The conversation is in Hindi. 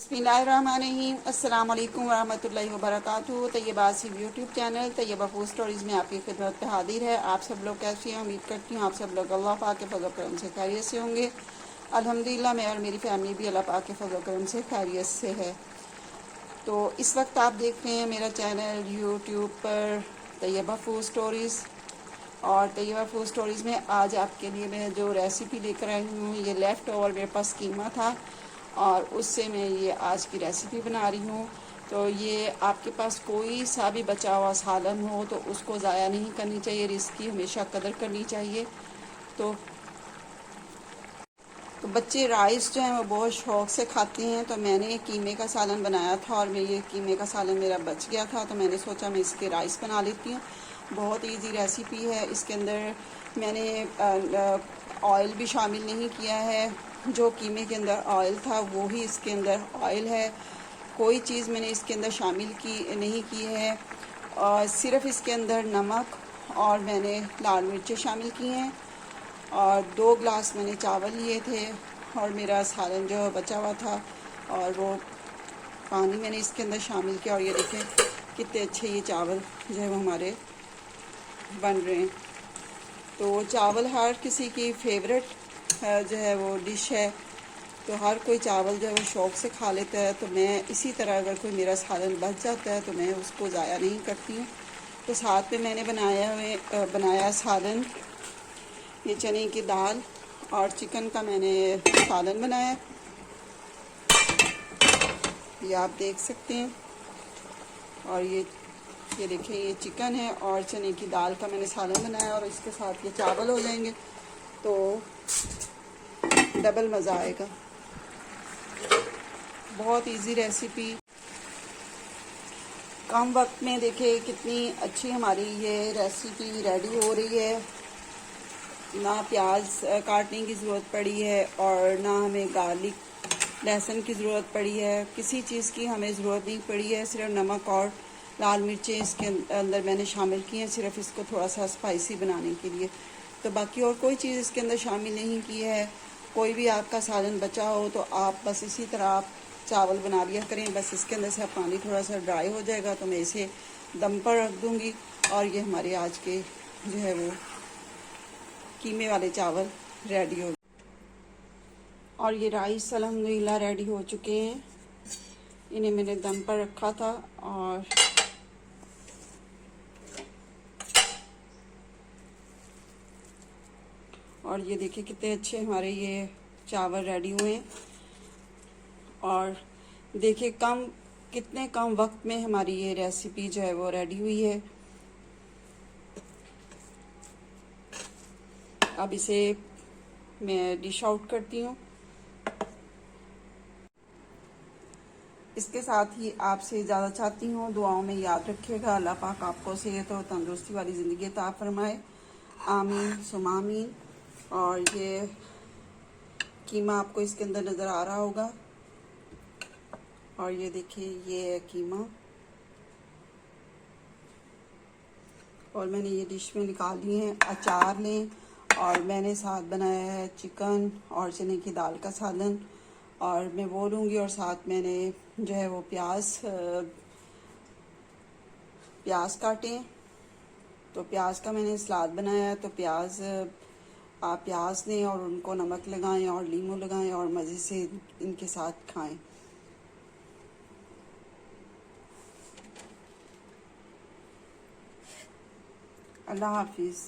बिस्मिल्लाहिर्रहमानिर्रहीम। अस्सलाम वालेकुम वरहमतुल्लाहि वबरकातुहू। Tayyaba Singh YouTube channel Tayyaba food stories में आपकी खिदमत पे हाजिर है। आप सब लोग कैसे हैं? उम्मीद करती हूँ आप सब लोग अल्लाह पाक के फज़ल करम से खैरियत से होंगे। अल्हम्दुलिल्लाह मैं और मेरी फैमिली भी अल्लाह पाक के फज़ल करम से खैरियत से है। तो इस वक्त आप देख रहे हैं मेरा चैनल यूट्यूब पर तैयबा फूड स्टोरीज़। और तैयबा फूड स्टोरीज़ में आज आपके लिए मैं जो रेसिपी लेकर आई हूँ, ये लेफ़्ट ओवर मेरे पास कीमा था और उससे मैं ये आज की रेसिपी बना रही हूँ। तो ये आपके पास कोई सा भी बचा हुआ सालन हो तो उसको ज़ाया नहीं करनी चाहिए, इसकी हमेशा कदर करनी चाहिए। तो बच्चे राइस जो है वो बहुत शौक़ से खाते हैं। तो मैंने कीमे का सालन बनाया था और मैं ये कीमे का सालन मेरा बच गया था, तो मैंने सोचा मैं इसके राइस बना लेती हूँ। बहुत इजी रेसिपी है। इसके अंदर मैंने ऑयल भी शामिल नहीं किया है। जो कीमे के अंदर ऑयल था वो ही इसके अंदर ऑयल है। कोई चीज़ मैंने इसके अंदर शामिल की नहीं की है। और सिर्फ़ इसके अंदर नमक और मैंने लाल मिर्चें शामिल की हैं और 2 ग्लास मैंने चावल लिए थे और मेरा सालन जो बचा हुआ था और वो पानी मैंने इसके अंदर शामिल किया। और ये देखें कितने अच्छे ये चावल जो है वो हमारे बन रहे हैं। तो चावल हर किसी की फेवरेट जो है वो डिश है। तो हर कोई चावल जो है वो शौक़ से खा लेता है। तो मैं इसी तरह अगर कोई मेरा सालन बच जाता है तो मैं उसको ज़ाया नहीं करती हूँ। तो साथ में मैंने बनाया सालन, ये चने की दाल और चिकन का मैंने सालन बनाया, ये आप देख सकते हैं। और ये देखिए ये चिकन है और चने की दाल का मैंने सालन बनाया और इसके साथ ये चावल हो जाएंगे तो डबल मज़ा आएगा। बहुत इजी रेसिपी, कम वक्त में देखिए कितनी अच्छी हमारी ये रेसिपी रेडी हो रही है। ना प्याज काटने की ज़रूरत पड़ी है और ना हमें गार्लिक लहसुन की ज़रूरत पड़ी है। किसी चीज़ की हमें ज़रूरत नहीं पड़ी है। सिर्फ नमक और लाल मिर्चें इसके अंदर मैंने शामिल की हैं, सिर्फ इसको थोड़ा सा स्पाइसी बनाने के लिए। तो बाकी और कोई चीज़ इसके अंदर शामिल नहीं की है। कोई भी आपका सालन बचा हो तो आप बस इसी तरह आप चावल बना लिया करें। बस इसके अंदर से पानी थोड़ा सा ड्राई हो जाएगा तो मैं इसे दम पर रख दूँगी और ये हमारे आज के जो है वो कीमे वाले चावल रेडी हो। और ये राइस अल्हम्दुलिल्लाह रेडी हो चुके हैं। इन्हें मैंने दम पर रखा था और ये देखिए कितने अच्छे हमारे ये चावल रेडी हुए हैं। और देखिए कितने कम वक्त में हमारी ये रेसिपी जो है वो रेडी हुई है। अब इसे मैं डिश आउट करती हूँ। इसके साथ ही आपसे इजाज़त चाहती हूँ। दुआओं में याद रखिएगा। अल्लाह पाक आपको सेहत और तंदुरुस्ती वाली ज़िंदगी अता फरमाए, आमीन सुम आमीन। और ये कीमा आपको इसके अंदर नज़र आ रहा होगा और ये देखिए ये है कीमा और मैंने ये डिश में निकाल लिए हैं। अचार लें और मैंने साथ बनाया है चिकन और चने की दाल का सालन और मैं वो लूँगी और साथ मैंने जो है वो प्याज काटे। तो प्याज का मैंने सलाद बनाया है। तो आप प्याज लें और उनको नमक लगाएं और नींबू लगाएं और मज़े से इनके साथ खाएं। अल्लाह हाफिज़।